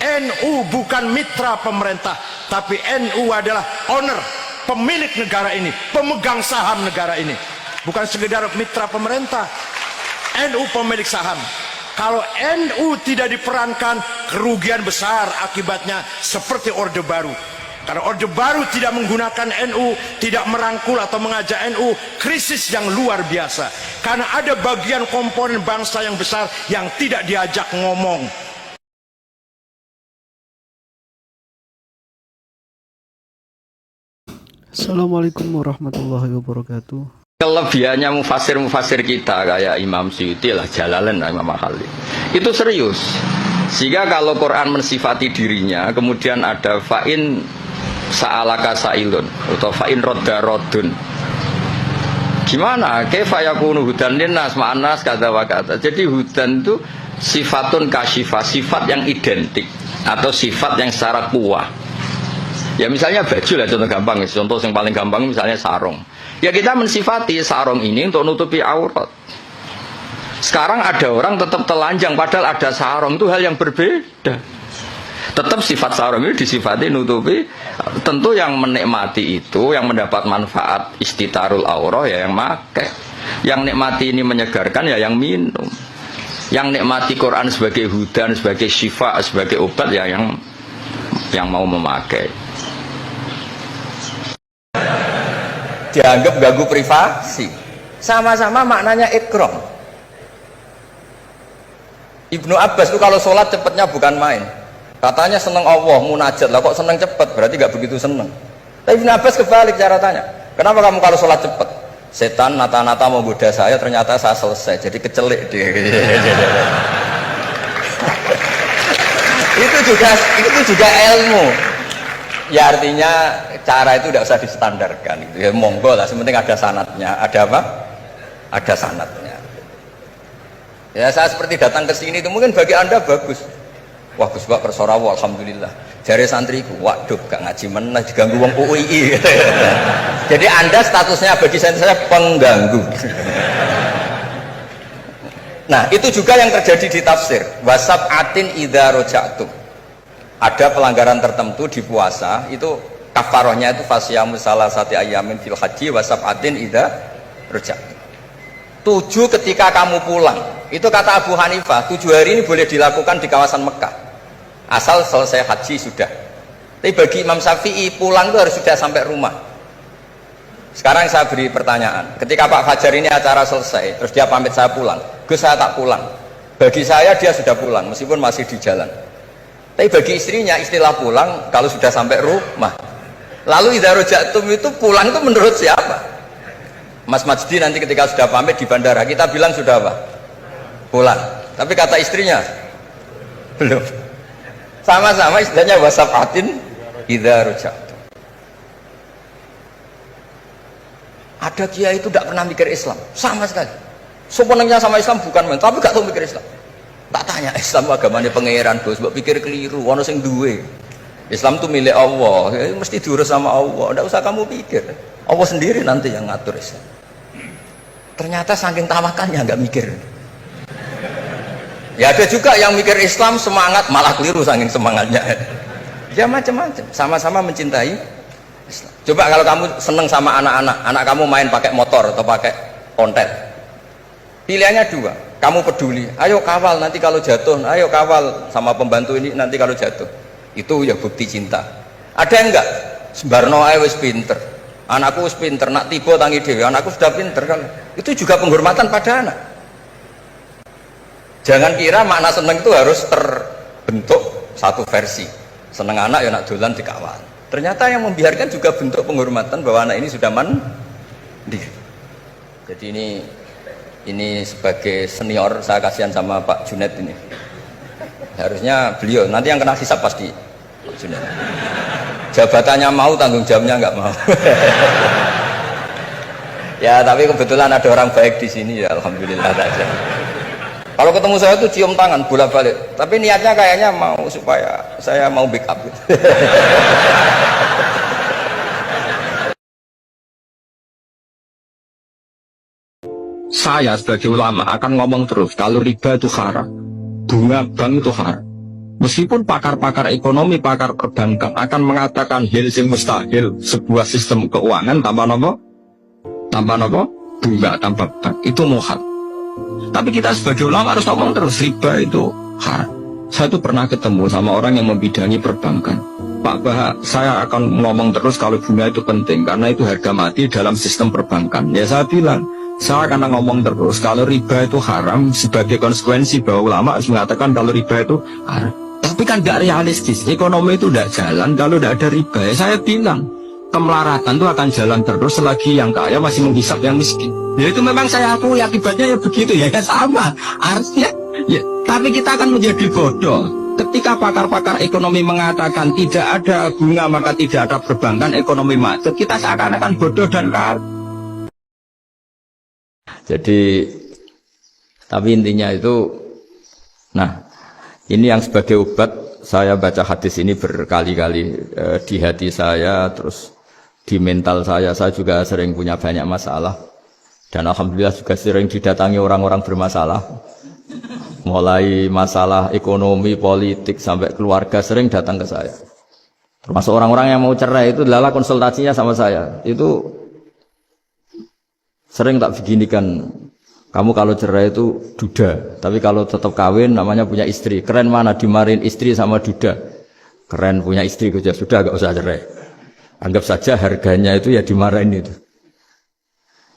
NU bukan mitra pemerintah, tapi NU adalah owner, pemilik negara ini, pemegang saham negara ini. Bukan sekedar mitra pemerintah, NU pemilik saham. Kalau NU tidak diperankan, kerugian besar akibatnya seperti Orde Baru. Karena Orde Baru tidak menggunakan NU, tidak merangkul atau mengajak NU, krisis yang luar biasa. Karena ada bagian komponen bangsa yang besar yang tidak diajak ngomong. Assalamualaikum warahmatullahi wabarakatuh. Kelebihannya mufasir kita kayak Imam Suyuti lah, Jalalain, Imam Al-Khalil itu serius. Sehingga kalau Quran mensifati dirinya, kemudian ada fa'in sa'alaka sa'ilun atau fa'in rodda rodun, gimana? Kaifa yakunu hudan linnas ma'anas kata wa kata. Jadi hudan itu sifatun kasyifah, sifat yang identik atau sifat yang secara kuah. Ya misalnya baju lah, contoh gampang, contoh yang paling gampang misalnya sarung. Ya kita mensifati sarung ini untuk nutupi aurat. Sekarang ada orang tetap telanjang padahal ada sarung, itu hal yang berbeda. Tetap sifat sarung ini disifati nutupi. Tentu yang menikmati itu, yang mendapat manfaat istitarul aurah ya yang pakai. Yang nikmati ini menyegarkan ya yang minum. Yang nikmati Quran sebagai hudan, sebagai syifa, sebagai obat ya yang mau memakai. Dianggap ganggu privasi, sama-sama maknanya ikram. Ibnu Abbas itu kalau sholat cepatnya bukan main, katanya seneng Allah, munajat lah, kok seneng cepat, berarti gak begitu seneng. Tapi Ibnu Abbas kebalik cara tanya, kenapa kamu kalau sholat cepat? Setan nata-nata mau goda saya, ternyata saya selesai, jadi kecelik dia. itu juga ilmu. Ya artinya cara itu tidak usah distandarkan gitu. Ya monggo lah, sepenting ada sanatnya. Ada apa? Ada sanatnya. Ya saya seperti datang ke sini itu mungkin bagi Anda bagus. Wah Gus Bak persorawa alhamdulillah. Jari santriku, waduh gak ngaji meneh diganggu wong UII. Jadi Anda statusnya bagi saya pengganggu. Nah, itu juga yang terjadi di tafsir. Wasab'atin idza raja'tum. Ada pelanggaran tertentu di puasa, itu kafarohnya itu fasyamu salasati ayamin fil haji wasab'atin idza raja'tum. 7 ketika kamu pulang. Itu kata Abu Hanifah, 7 hari ini boleh dilakukan di kawasan Mekah. Asal selesai haji sudah. Tapi bagi Imam Syafi'i pulang itu harus sudah sampai rumah. Sekarang saya beri pertanyaan. Ketika Pak Fajar ini acara selesai, terus dia pamit saya pulang. Gus saya tak pulang. Bagi saya dia sudah pulang meskipun masih di jalan. Tapi bagi istrinya istilah pulang kalau sudah sampai rumah. Lalu idza raja'tum itu pulang itu menurut siapa? Mas Majdi nanti ketika sudah pamit di bandara kita bilang sudah apa? Pulang. Tapi kata istrinya belum. Sama-sama istilahnya wasab'atin idza raja'tum. Ada kiai itu tidak pernah mikir Islam sama sekali. Sebenarnya sama Islam bukan main, tapi gak tahu mikir Islam. Tak tanya Islam agamanya pangeran bos, mbok pikir keliru, ono sing duwe. Islam itu milik Allah, ya, mesti diurus sama Allah. Tidak usah kamu pikir, Allah sendiri nanti yang ngatur Islam. Ternyata saking tawakalnya nggak mikir. Ya ada juga yang mikir Islam semangat malah keliru saking semangatnya. Ya macam-macam, sama-sama mencintai Islam. Coba kalau kamu seneng sama anak-anak, anak kamu main pakai motor atau pakai ontel, pilihannya 2. Kamu peduli, ayo kawal nanti kalau jatuh, ayo kawal sama pembantu ini nanti kalau jatuh. Itu ya bukti cinta. Ada enggak? Sembarno ae wis pinter. Anakku wis pinter, nak tiba tangi dhewe, anakku sudah pinter kan. Itu juga penghormatan pada anak. Jangan kira makna seneng itu harus terbentuk satu versi. Seneng anak ya nak dolan dikawal. Ternyata yang membiarkan juga bentuk penghormatan bahwa anak ini sudah mandiri. Jadi ini sebagai senior saya kasihan sama Pak Junet ini. Harusnya beliau nanti yang kena hisab pasti Pak Junet. Jabatannya mau, tanggung jawabnya nggak mau. Ya tapi kebetulan ada orang baik di sini ya alhamdulillah saja. Kalau ketemu saya tuh cium tangan bolak-balik. Tapi niatnya kayaknya mau supaya saya mau backup. Saya sebagai ulama akan ngomong terus kalau riba itu haram, bunga bank itu haram. Meskipun pakar-pakar ekonomi, pakar perbankan akan mengatakan hal yang mustahil sebuah sistem keuangan tanpa nopo, bunga, tanpa bank itu muhal. Tapi kita sebagai ulama harus ngomong terus riba itu haram. Saya tuh pernah ketemu sama orang yang membidangi perbankan. Pak Bah, saya akan ngomong terus kalau bunga itu penting karena itu harga mati dalam sistem perbankan. Ya saya bilang, saya akan ngomong terus kalau riba itu haram sebagai konsekuensi bahwa ulama harus mengatakan kalau riba itu haram. Tapi kan gak realistis, ekonomi itu tidak jalan kalau tidak ada riba. Ya, saya bilang, kemelaratan itu akan jalan terus selagi yang kaya masih menghisap yang miskin. Ya itu memang saya akui akibatnya ya begitu ya, sama. Artinya, ya, tapi kita akan menjadi bodoh. Ketika pakar-pakar ekonomi mengatakan tidak ada bunga maka tidak ada perbankan, ekonomi macet, kita seakan-akan bodoh dan kalah. Jadi, tapi intinya itu, nah, ini yang sebagai obat, saya baca hadis ini berkali-kali di hati saya, terus di mental saya juga sering punya banyak masalah. Dan alhamdulillah juga sering didatangi orang-orang bermasalah. Mulai masalah ekonomi, politik, sampai keluarga sering datang ke saya. Termasuk orang-orang yang mau cerai itu adalah konsultasinya sama saya. Itu sering tak beginikan. Kamu kalau cerai itu duda, tapi kalau tetap kawin namanya punya istri. Keren mana dimarahin istri sama duda? Keren punya istri sudah gak usah cerai. Anggap saja harganya itu ya dimarahin itu.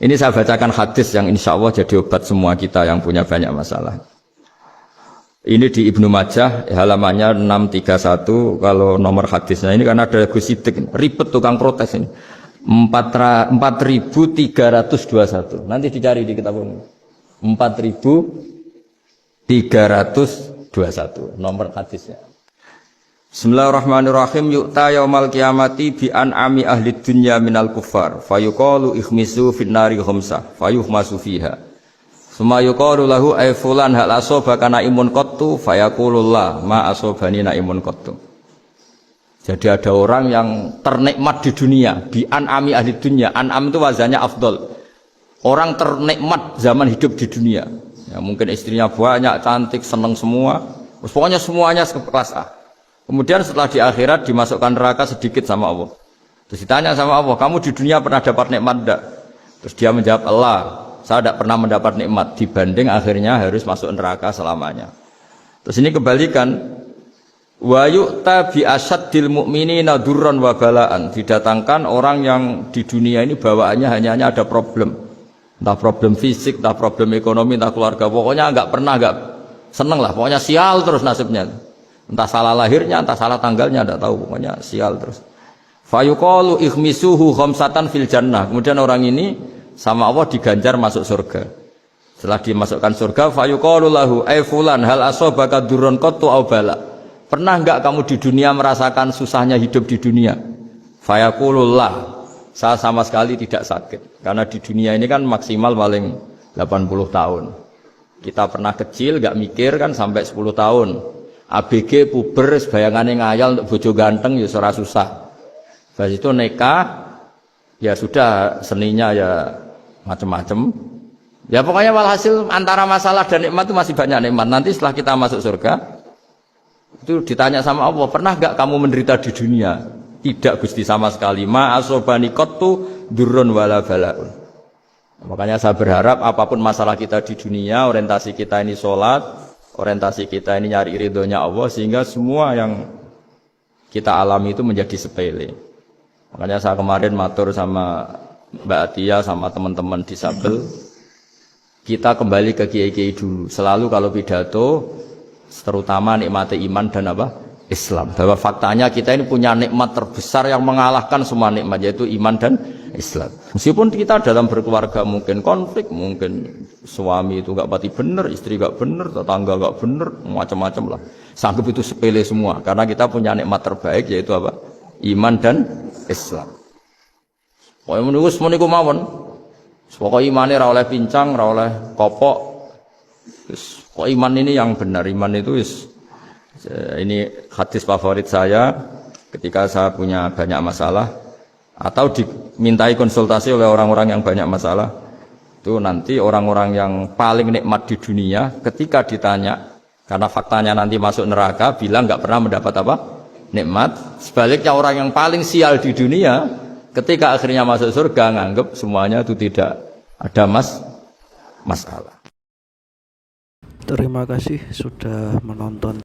Ini saya bacakan hadis yang insya Allah jadi obat semua kita yang punya banyak masalah. Ini di Ibnu Majah halamannya 631 kalau nomor hadisnya ini karena ada Gus Sidik ribet tukang protes ini 4321 nanti dicari di kitab umum 4321 nomor hadisnya. Bismillahirrahmanirrahim. Yu'ta yaumal qiyamati bi an'ami ahli dunya minal kuffar fayuqalu ikhmisu fin nari khamsa fayuhmasu fiha summa yuqalu lahu ay fulan hal asabaka naimun qattu fayaqulullah ma asabani naimun qattu. Jadi ada orang yang ternikmat di dunia bi an'ami ahli dunya. An'am itu wazannya afdol. Orang ternikmat zaman hidup di dunia. Ya, mungkin istrinya banyak, cantik, senang semua. Pokoknya semuanya kelas A. Kemudian setelah di akhirat dimasukkan neraka sedikit sama Allah. Terus ditanya sama Allah, kamu di dunia pernah dapat nikmat enggak? Terus dia menjawab, Allah, saya tidak pernah mendapat nikmat. Dibanding akhirnya harus masuk neraka selamanya. Terus ini kebalikan. Wa yu'ta bi asyaddil mu'minina durran wa balaan. Didatangkan orang yang di dunia ini bawaannya hanya ada problem. Entah problem fisik, entah problem ekonomi, entah keluarga. Pokoknya enggak seneng lah. Pokoknya sial terus nasibnya. Entah salah lahirnya, entah salah tanggalnya, enggak tahu. Pokoknya sial terus. Fayuqalu ikhmisuhu khamsatan fil jannah. Kemudian orang ini sama Allah diganjar masuk surga. Setelah dimasukkan surga, fayuqalu lahu ay fulan hal asabaka durrun qattu aw bala. Pernah enggak kamu di dunia merasakan susahnya hidup di dunia? Fayaqulullah. Saya sama sekali tidak sakit. Karena di dunia ini kan maksimal paling 80 tahun. Kita pernah kecil, gak mikir kan sampai 10 tahun. ABG, puber, bayangannya ngayal untuk bojo ganteng, ya surah susah. Habis itu nikah, ya sudah seninya ya macam-macam. Ya pokoknya walhasil antara masalah dan nikmat itu masih banyak nikmat. Nanti setelah kita masuk surga, itu ditanya sama Allah, pernah gak kamu menderita di dunia? Tidak Gusti sama sekali. Ma asobani qattu durrun wala balaun. Makanya saya berharap apapun masalah kita di dunia, orientasi kita ini sholat, orientasi kita ini nyari ridhonya Allah, sehingga semua yang kita alami itu menjadi sepele. Makanya saya kemarin matur sama Mbak Atia sama teman-teman disabel, kita kembali ke kiai-kiai dulu. Selalu kalau pidato, terutama nikmati iman dan apa? Islam. Bahwa faktanya kita ini punya nikmat terbesar yang mengalahkan semua nikmat, yaitu iman dan Islam. Meskipun kita dalam berkeluarga mungkin konflik, mungkin suami itu gak pati bener, istri gak bener, tetangga gak bener, macam-macam lah. Sanggup itu sepele semua, karena kita punya nikmat terbaik, yaitu apa? Iman dan Islam. Pokoknya menurut semua mawon. Pokoknya imannya ra oleh pincang, ra oleh kopok. Kok iman ini yang benar, iman itu ini hadis favorit saya ketika saya punya banyak masalah atau dimintai konsultasi oleh orang-orang yang banyak masalah. Itu nanti orang-orang yang paling nikmat di dunia ketika ditanya, Karena faktanya nanti masuk neraka bilang nggak pernah mendapat apa? Nikmat. Sebaliknya orang yang paling sial di dunia ketika akhirnya masuk surga nganggep semuanya itu tidak ada masalah. Terima kasih sudah menonton.